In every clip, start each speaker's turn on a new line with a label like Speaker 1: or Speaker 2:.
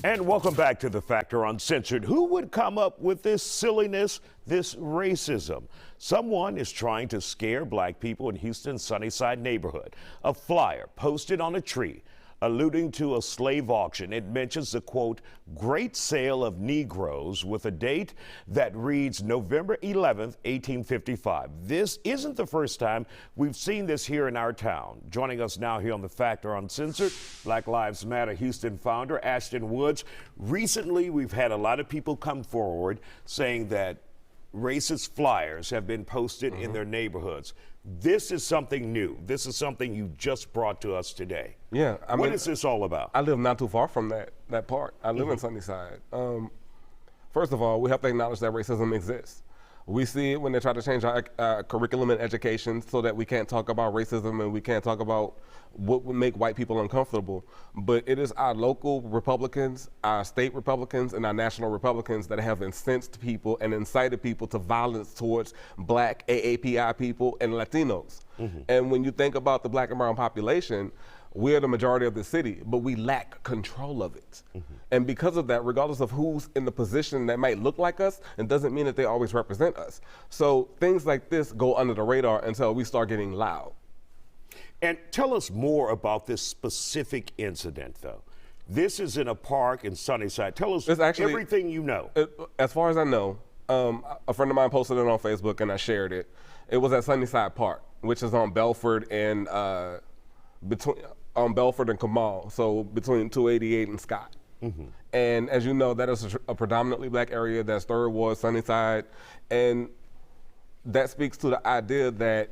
Speaker 1: And welcome back to The Factor Uncensored. Who would come up with this silliness, this racism? Someone is trying to scare black people in Houston's Sunnyside neighborhood. A flyer posted on a tree alluding to a slave auction. It mentions the, quote, great sale of Negroes with a date that reads November 11th, 1855. This isn't the first time we've seen this here in our town. Joining us now here on The Factor Uncensored, Black Lives Matter Houston founder Ashton Woods. Recently, we've had a lot of people come forward saying that racist flyers have been posted in their neighborhoods. This is something new. This is something you just brought to us today.
Speaker 2: Yeah.
Speaker 1: What is this all about?
Speaker 2: I live not too far from that part. I live in Sunnyside. First of all, we have to acknowledge that racism exists. We see it when they try to change our curriculum in education so that we can't talk about racism and we can't talk about what would make white people uncomfortable. But it is our local Republicans, our state Republicans, and our national Republicans that have incensed people and incited people to violence towards black AAPI people and Latinos. And when you think about the black and brown population, we're the majority of the city, but we lack control of it. And because of that, regardless of who's in the position that might look like us, it doesn't mean that they always represent us. So things like this go under the radar until we start getting loud.
Speaker 1: And tell us more about this specific incident, though. This is in a park in Sunnyside. Tell us everything you know.
Speaker 2: As far as I know, a friend of mine posted it on Facebook and I shared it. It was at Sunnyside Park, which is on Belford and Belford and Kamal, so between 288 and Scott. And as you know, that is a predominantly black area. That's Third Ward, Sunnyside, and that speaks to the idea that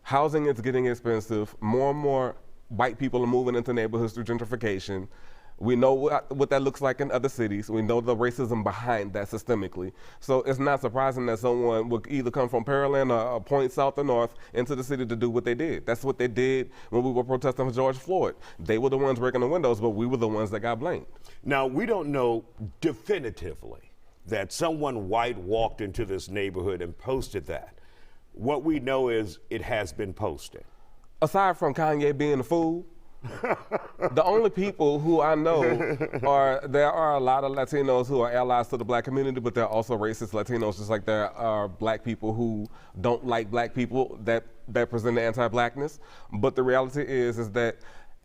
Speaker 2: housing is getting expensive. More and more white people are moving into neighborhoods through gentrification. We know what that looks like in other cities. We know the racism behind that systemically. So it's not surprising that someone would either come from Pearland or a point south or north into the city to do what they did. That's what they did when we were protesting for George Floyd. They were the ones breaking the windows, but we were the ones that got blamed.
Speaker 1: Now, we don't know definitively that someone white walked into this neighborhood and posted that. What we know is it has been posted.
Speaker 2: Aside from Kanye being a fool, the only people who I know there are a lot of Latinos who are allies to the black community, but there are also racist Latinos, just like there are black people who don't like black people that present the anti-blackness. But the reality is that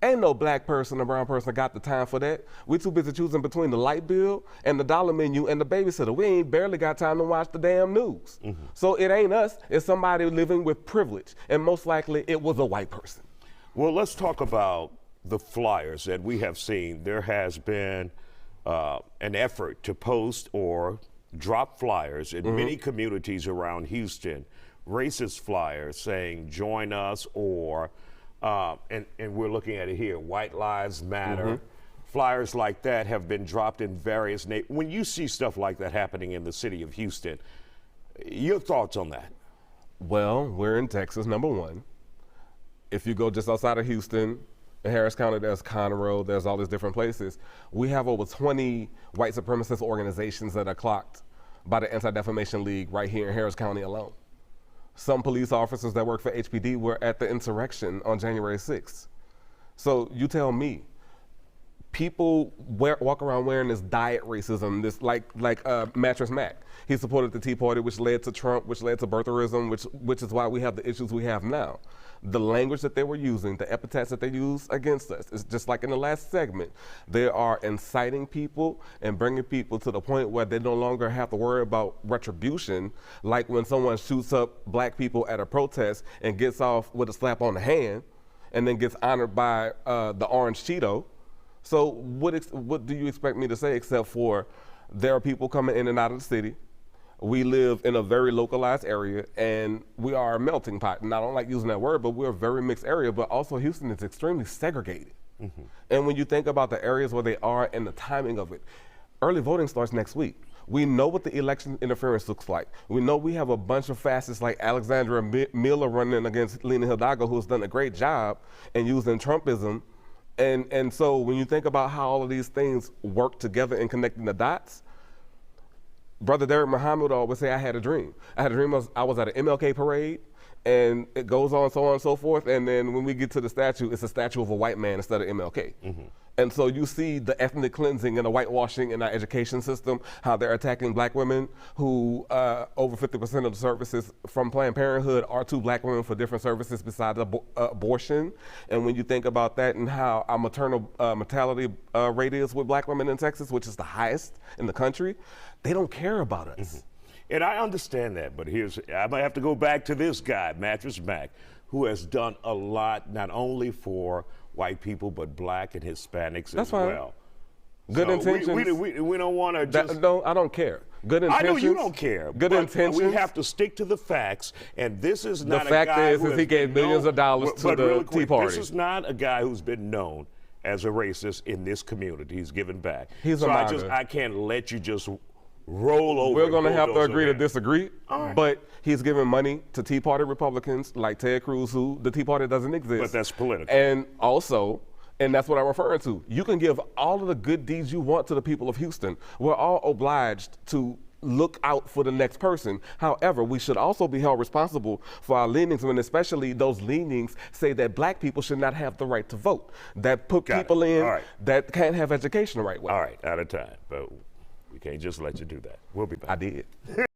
Speaker 2: ain't no black person or brown person got the time for that. We too busy choosing between the light bill and the dollar menu and the babysitter. We ain't barely got time to watch the damn news. So it ain't us, it's somebody living with privilege. And most likely it was a white person.
Speaker 1: Well, let's talk about the flyers that we have seen. There has been an effort to post or drop flyers in many communities around Houston, racist flyers saying, join us, or, and we're looking at it here, White Lives Matter. Flyers like that have been dropped in various neighborhoods. When you see stuff like that happening in the city of Houston, your thoughts on that?
Speaker 2: Well, we're in Texas, number one. If you go just outside of Houston, in Harris County, there's Conroe, there's all these different places. We have over 20 white supremacist organizations that are clocked by the Anti-Defamation League right here in Harris County alone. Some police officers that work for HPD were at the insurrection on January 6th. So you tell me, people walk around wearing this diet racism, this like Mattress Mac. He supported the Tea Party, which led to Trump, which led to birtherism, which is why we have the issues we have now. The language that they were using, the epithets that they use against us, it's just like in the last segment. They are inciting people and bringing people to the point where they no longer have to worry about retribution, like when someone shoots up black people at a protest and gets off with a slap on the hand and then gets honored by the orange Cheeto. So what do you expect me to say except for there are people coming in and out of the city. We live in a very localized area, and we are a melting pot. And I don't like using that word, but we're a very mixed area, but also Houston is extremely segregated. And when you think about the areas where they are and the timing of it, early voting starts next week. We know what the election interference looks like. We know we have a bunch of fascists like Alexandria Miller running against Lena Hidalgo, who's done a great job in using Trumpism. And so when you think about how all of these things work together and connecting the dots, Brother Derek Muhammad always say, I had a dream. I had a dream I was at an MLK parade, and it goes on and so forth. And then when we get to the statue, it's a statue of a white man instead of MLK. And so you see the ethnic cleansing and the whitewashing in our education system, how they're attacking black women who over 50% of the services from Planned Parenthood are to black women for different services besides abortion. And when you think about that and how our maternal mortality rate is with black women in Texas, which is the highest in the country, they don't care about us.
Speaker 1: Mm-hmm. And I understand that, but I might have to go back to this guy, Mattress Mac, who has done a lot, not only for white people, but black and Hispanics
Speaker 2: That's
Speaker 1: as
Speaker 2: fine.
Speaker 1: well.
Speaker 2: Good intentions.
Speaker 1: We don't want to just...
Speaker 2: No, I don't care. Good intentions.
Speaker 1: I know you don't care.
Speaker 2: Good
Speaker 1: but
Speaker 2: intentions.
Speaker 1: We have to stick to the facts, and this is not
Speaker 2: the fact
Speaker 1: a guy
Speaker 2: is
Speaker 1: who
Speaker 2: he gave millions of dollars to the Tea Party.
Speaker 1: This is not a guy who's been known as a racist in this community. He's given back.
Speaker 2: He's
Speaker 1: so
Speaker 2: a MAGA.
Speaker 1: I can't let you just roll over.
Speaker 2: We're going to have to agree to
Speaker 1: there.
Speaker 2: disagree, but he's giving money to Tea Party Republicans like Ted Cruz, who the Tea Party doesn't exist.
Speaker 1: But that's political.
Speaker 2: And also, and that's what I'm referring to, you can give all of the good deeds you want to the people of Houston. We're all obliged to look out for the next person. However, we should also be held responsible for our leanings, when especially those leanings say that black people should not have the right to vote, that put people in that can't have education the right way.
Speaker 1: All right, out of time, but we can't just let you do that. We'll be back.
Speaker 2: I did.